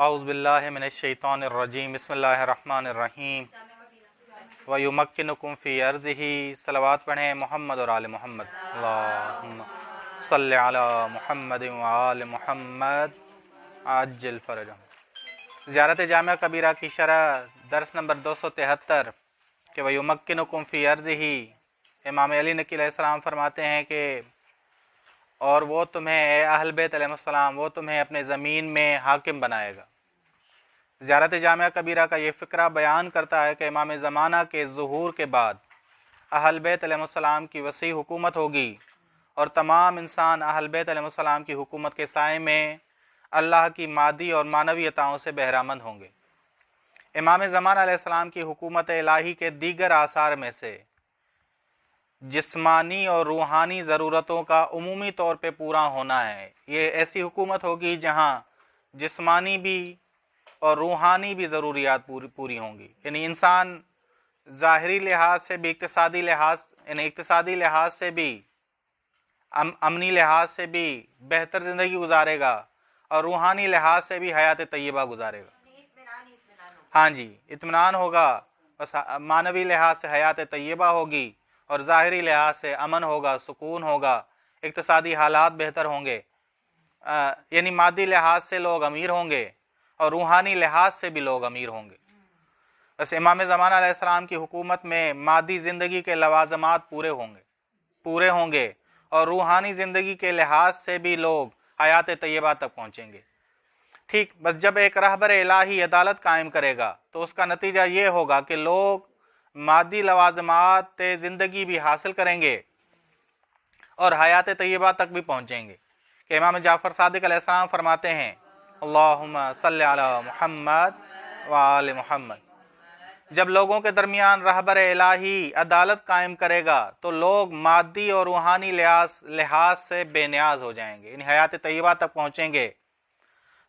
اعوذ باللہ من الشیطان الرجیم بسم اللہ الرحمن الرحیم وَيُمَكِّنُكُمْ فِي أَرْضِهِ صلوات پڑھیں محمد اور آل محمد اللہم صلی علی محمد وآل محمد عجل فرجہم۔ زیارت جامعہ کبیرہ کی شرح درس نمبر 273 کہ وَيُمَكِّنُكُمْ فِي أَرْضِهِ، امام علی نقی علیہ السلام فرماتے ہیں کہ اور وہ تمہیں اے اہل بیت علیہ السلام وہ تمہیں اپنے زمین میں حاکم بنائے گا۔ زیارت جامعہ کبیرہ کا یہ فقرہ بیان کرتا ہے کہ امام زمانہ کے ظہور کے بعد اہل بیت علیہ السلام کی وسیع حکومت ہوگی اور تمام انسان اہل بیت علیہ السلام کی حکومت کے سائے میں اللہ کی مادی اور معنوی عطاؤں سے بہرامند ہوں گے۔ امام زمانہ علیہ السلام کی حکومت الہی کے دیگر آثار میں سے جسمانی اور روحانی ضرورتوں کا عمومی طور پہ پورا ہونا ہے۔ یہ ایسی حکومت ہوگی جہاں جسمانی بھی اور روحانی بھی ضروریات پوری ہوں گی، یعنی انسان ظاہری لحاظ سے بھی اقتصادی لحاظ سے بھی امنی لحاظ سے بھی بہتر زندگی گزارے گا اور روحانی لحاظ سے بھی حیات طیبہ گزارے گا۔ ہاں جی، اطمینان ہوگا، بس معنوی لحاظ سے حیات طیبہ ہوگی اور ظاہری لحاظ سے امن ہوگا، سکون ہوگا، اقتصادی حالات بہتر ہوں گے، یعنی مادی لحاظ سے لوگ امیر ہوں گے اور روحانی لحاظ سے بھی لوگ امیر ہوں گے۔ بس امام زمانہ علیہ السلام کی حکومت میں مادی زندگی کے لوازمات پورے ہوں گے اور روحانی زندگی کے لحاظ سے بھی لوگ حیات طیبہ تک پہنچیں گے۔ ٹھیک، بس جب ایک رہبر الہی عدالت قائم کرے گا تو اس کا نتیجہ یہ ہوگا کہ لوگ مادی لوازمات زندگی بھی حاصل کریں گے اور حیات طیبہ تک بھی پہنچیں گے۔ کہ امام جعفر صادق علیہ السلام فرماتے ہیں اللہم صلی علی محمد وآل محمد، جب لوگوں کے درمیان رہبر الہی عدالت قائم کرے گا تو لوگ مادی اور روحانی لحاظ سے بے نیاز ہو جائیں گے، یعنی حیات طیبہ تک پہنچیں گے۔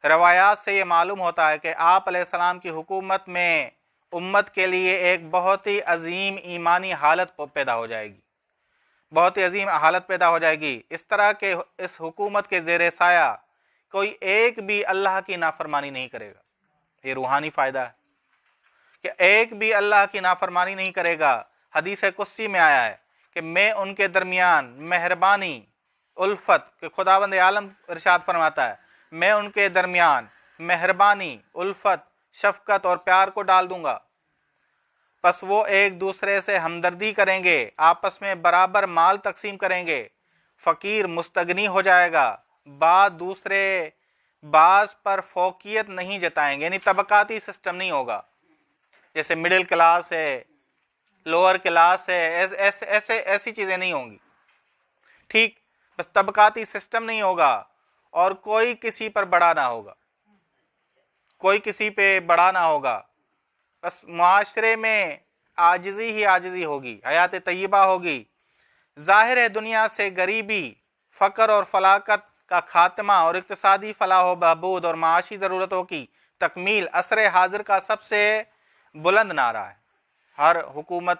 روایات سے یہ معلوم ہوتا ہے کہ آپ علیہ السلام کی حکومت میں امت کے لیے ایک بہت ہی عظیم ایمانی حالت پیدا ہو جائے گی، بہت ہی عظیم حالت پیدا ہو جائے گی، اس طرح کہ اس حکومت کے زیر سایہ کوئی ایک بھی اللہ کی نافرمانی نہیں کرے گا۔ یہ روحانی فائدہ ہے کہ ایک بھی اللہ کی نافرمانی نہیں کرے گا۔ حدیث قدسی میں آیا ہے کہ میں ان کے درمیان مہربانی الفت، کہ خداوند عالم ارشاد فرماتا ہے میں ان کے درمیان مہربانی الفت شفقت اور پیار کو ڈال دوں گا، پس وہ ایک دوسرے سے ہمدردی کریں گے، آپس میں برابر مال تقسیم کریں گے، فقیر مستغنی ہو جائے گا، بعض پر فوقیت نہیں جتائیں گے، یعنی طبقاتی سسٹم نہیں ہوگا جیسے مڈل کلاس ہے، لوور کلاس ہے، ایسی چیزیں نہیں ہوں گی۔ ٹھیک، بس طبقاتی سسٹم نہیں ہوگا اور کوئی کسی پر بڑا نہ ہوگا، کوئی کسی پہ بڑا نہ ہوگا، بس معاشرے میں عاجزی ہی عاجزی ہوگی، حیات طیبہ ہوگی۔ ظاہر ہے دنیا سے غریبی، فقر اور فلاکت کا خاتمہ اور اقتصادی فلاح و بہبود اور معاشی ضرورتوں کی تکمیل عصر حاضر کا سب سے بلند نعرہ ہے۔ ہر حکومت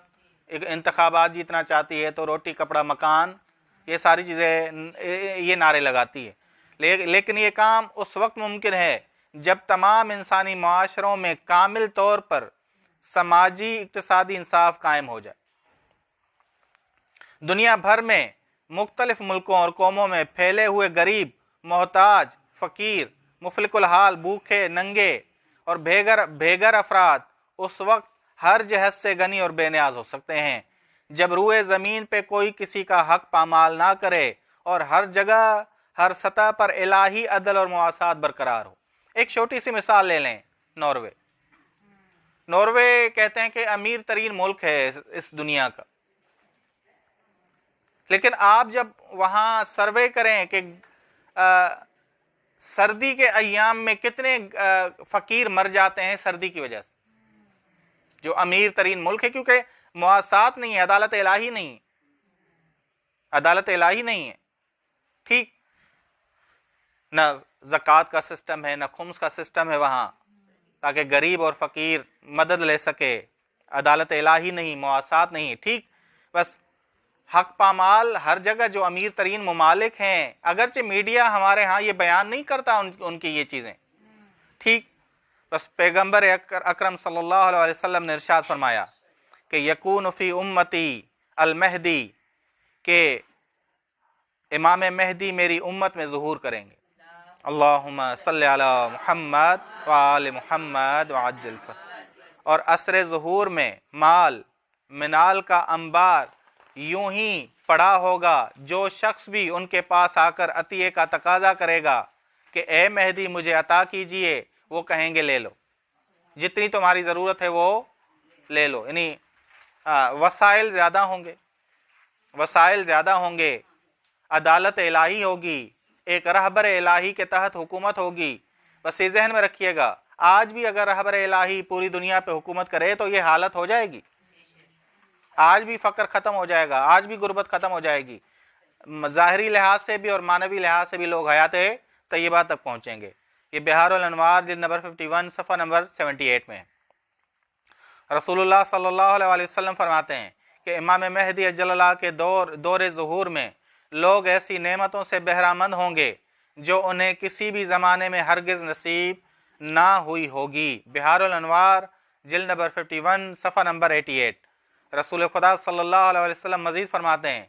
انتخابات جیتنا چاہتی ہے تو روٹی کپڑا مکان یہ ساری چیزیں یہ نعرے لگاتی ہے، لیکن یہ کام اس وقت ممکن ہے جب تمام انسانی معاشروں میں کامل طور پر سماجی اقتصادی انصاف قائم ہو جائے۔ دنیا بھر میں مختلف ملکوں اور قوموں میں پھیلے ہوئے غریب، محتاج، فقیر، مفلک الحال، بھوکے، ننگے اور بے گھر افراد اس وقت ہر جہت سے غنی اور بے نیاز ہو سکتے ہیں جب روئے زمین پہ کوئی کسی کا حق پامال نہ کرے اور ہر جگہ ہر سطح پر الہی عدل اور مواسات برقرار ہو۔ ایک چھوٹی سی مثال لے لیں، ناروے کہتے ہیں کہ امیر ترین ملک ہے اس دنیا کا، لیکن آپ جب وہاں سروے کریں کہ سردی کے ایام میں کتنے فقیر مر جاتے ہیں سردی کی وجہ سے، جو امیر ترین ملک ہے، کیونکہ مواسات نہیں ہے، عدالت الہی نہیں ہے۔ ٹھیک، نہ زکوٰۃ کا سسٹم ہے، نہ خمس کا سسٹم ہے وہاں تاکہ غریب اور فقیر مدد لے سکے، عدالت الہی نہیں، مواسات نہیں۔ ٹھیک، بس حق پامال ہر جگہ جو امیر ترین ممالک ہیں، اگرچہ میڈیا ہمارے ہاں یہ بیان نہیں کرتا ان کی یہ چیزیں، ٹھیک، बस पैगम्बर अकरम सल्लल्लाहु अलैहि वसल्लम ने इरशाद फरमाया कि यकून फ़ी उम्मती अल महदी, के इमाम महदी मेरी उम्मत में ज़ुहूर करेंगे। अल्लाहुम्मा सल्लि अला मुहम्मद व आले मुहम्मद व अज्जिल फरज। और असर ज़ुहूर में माल मिनाल का अंबार यूं ही पड़ा होगा, जो शख्स भी उनके पास आकर अतिये का तकाजा करेगा कि ए मेहदी मुझे अता कीजिए, वो कहेंगे ले लो, जितनी तुम्हारी ज़रूरत है वो ले लो। यानी वसाइल ज़्यादा होंगे, वसाइल ज़्यादा होंगे, अदालत इलाही होगी, एक रहबर इलाही के तहत हुकूमत होगी। बस ये जहन में रखिएगा, आज भी अगर रहबर इलाही पूरी दुनिया पे हुकूमत करे तो ये हालत हो जाएगी। आज भी फ़क्र ख़त्म हो जाएगा, आज भी गुर्बत ख़त्म हो जाएगी। ज़ाहरी लिहाज से भी और मानवी लिहाज से भी लोग हयात तय्यबा तक पहुँचेंगे। ये बिहारुल अनवार जिल्द नंबर 51 सफ़ा नंबर 78 में रसूलुल्लाह सल्लल्लाहु अलैहि वसल्लम फरमाते हैं कि इमाम महदी अजल्लल्लाह के दौर ज़ुहूर में लोग ऐसी नेमतों से बहरामंद होंगे जो उन्हें किसी भी ज़माने में हरगिज़ नसीब ना हुई होगी। बिहारुल अनवार जिल्द नंबर 51 सफ़ा नंबर 88। रसूल खुदा सल्लल्लाहु अलैहि वसल्लम मज़ीद फरमाते हैं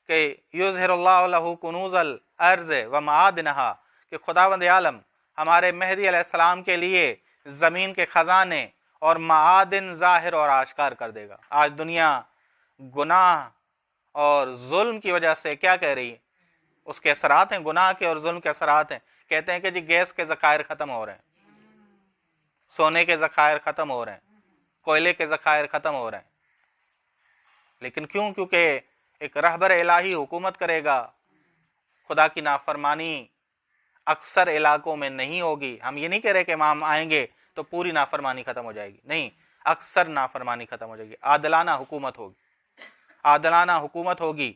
कि युज़हिरुल्लाहु लहू कुनूज़ल अर्ज़ व मादिनहा, कि खुदावंद आलम हमारे मेहदी अलैहिस्सलाम के लिए ज़मीन के ख़जाने और मादिन ज़ाहिर और आश्कार कर देगा। आज दुनिया गुनाह और जुल्म की वजह से क्या कह रही है, उसके असरात हैं, गुनाह के और जुल्म के असरात हैं। कहते हैं कि जी गैस के ज़खायर ख़त्म हो रहे हैं, सोने के ज़खायर ख़त्म हो रहे हैं, कोयले के ज़खायर ख़त्म हो रहे हैं। लेकिन क्यों? क्योंकि एक रहबर इलाही हुकूमत करेगा। खुदा की नाफरमानी अक्सर इलाकों में नहीं होगी। हम ये नहीं कह रहे कि इमाम आएंगे तो पूरी नाफरमानी ख़त्म हो जाएगी, नहीं, अक्सर नाफरमानी ख़त्म हो जाएगी। आदलाना हुकूमत होगी, आदलाना हुकूमत होगी।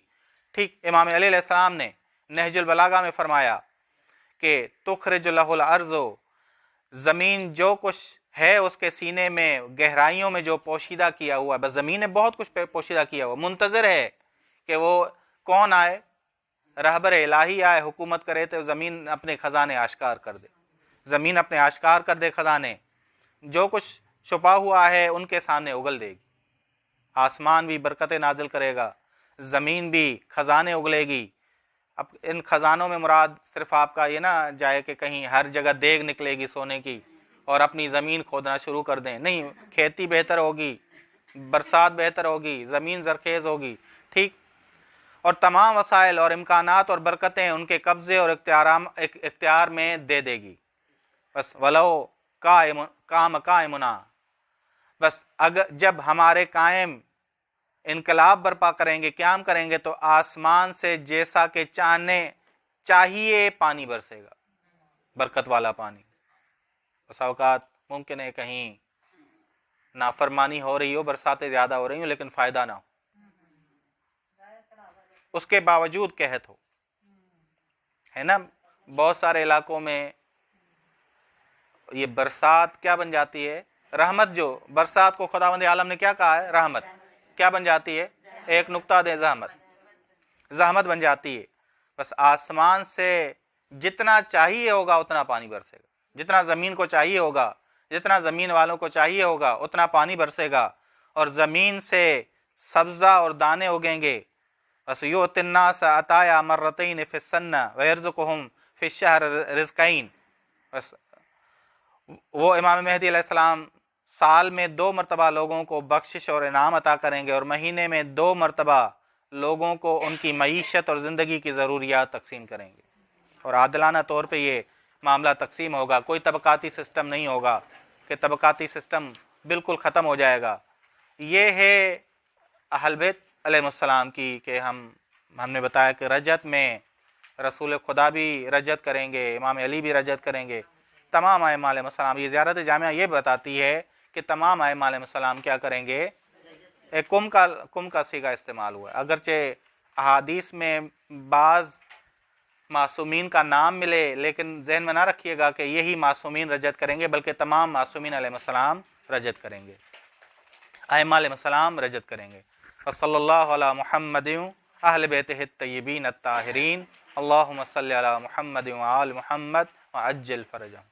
ठीक इमाम अली अलैहिस्सलाम ने नहजुल बलागा में फरमाया कि तुखरिजु लहुल अर्ज़ो, ज़मीन जो कुछ है उसके सीने में गहराइयों में जो पोशीदा किया हुआ है, बस ज़मीन ने बहुत कुछ पोशीदा किया हुआ, मुंतज़िर है कि वो कौन आए, रहबर इलाही आए, हुकूमत करे तो ज़मीन अपने ख़जाने आश्कार कर दे, ज़मीन अपने आश्कार कर दे ख़जाने, जो कुछ छुपा हुआ है उनके सामने उगल देगी। आसमान भी बरकतें नाजिल करेगा, ज़मीन भी ख़जाने उगलेगी। अब इन ख़जानों में मुराद सिर्फ आपका ये ना जाए कि कहीं हर जगह देग निकलेगी सोने की और अपनी ज़मीन खोदना शुरू कर दें, नहीं, खेती बेहतर होगी, बरसात बेहतर होगी, ज़मीन ज़रखेज़ होगी। ठीक, और तमाम वसाइल और इम्कानात और बरकतें उनके कब्ज़े और इख्तियार में दे देगी। बस वलो कायमुना, बस अगर जब हमारे कायम इनकलाब बर्पा करेंगे, क़याम करेंगे, तो आसमान से जैसा कि चाहिए पानी बरसेगा, बरकत वाला पानी। बस औकात मुमकिन है कहीं नाफरमानी हो रही हो, बरसातें ज़्यादा हो रही हो, लेकिन फ़ायदा ना हो, उसके बावजूद कहत हो, है ना। बहुत सारे इलाकों में ये बरसात क्या बन जाती है, रहमत। जो बरसात को खुदावंद आलम ने क्या कहा है, रहमत, क्या बन जाती है, एक नुक्ता दे ज़हमत, ज़हमत बन जाती है। बस आसमान से जितना चाहिए होगा उतना पानी बरसेगा, जितना ज़मीन को चाहिए होगा, जितना ज़मीन वालों को चाहिए होगा उतना पानी बरसेगा, और ज़मीन से सब्ज़ा और दाने उगेंगे। बस युतिन्नास अताया मर्रतैन फ़िस्सन्ना व यर्ज़ुकुहुम फ़िश्शहर रिज़्क़ैन। बस वो इमाम महदी अलैहिस्सलाम साल में 2 मरतबा लोगों को बख्शिश और इनाम अता करेंगे, और महीने में 2 मरतबा लोगों को उनकी मईशत और ज़िंदगी की ज़रूरियात तकसीम करेंगे, और आदलाना तौर पे ये मामला तकसीम होगा। कोई तबकाती सिस्टम नहीं होगा कि तबकाती सिस्टम बिल्कुल ख़त्म हो जाएगा। ये है अहल बैत अलैहिस्सलाम की, कि हमने बताया कि रजत में रसूल खुदा भी रजत करेंगे, इमाम अली भी रजत करेंगे, तमाम आइम्मा अलैहिस्सलाम। ये ज़ियारत जामिया ये बताती है कि तमाम आइम्मा अलैहिस्सलाम क्या करेंगे, एक कुम का सीगा इस्तेमाल हुआ है। अगरचे अहादीस में बाज़ मासूमीन का नाम मिले, लेकिन जहन में ना रखिएगा कि यही मासूमीन रजत करेंगे, बल्कि तमाम मासूमीन अलैहिस्सलाम रजत करेंगे, आइम्मा अलैहिस्सलाम रजत करेंगे। सल्लल्लाहु अला मुहम्मदिन अहल बैतिहि तय्यबीन अत्ताहिरीन। अल्लाहुम्मा सल्लि अला मुहम्मदिन व आल मुहम्मद व अज्जिल फरजहम।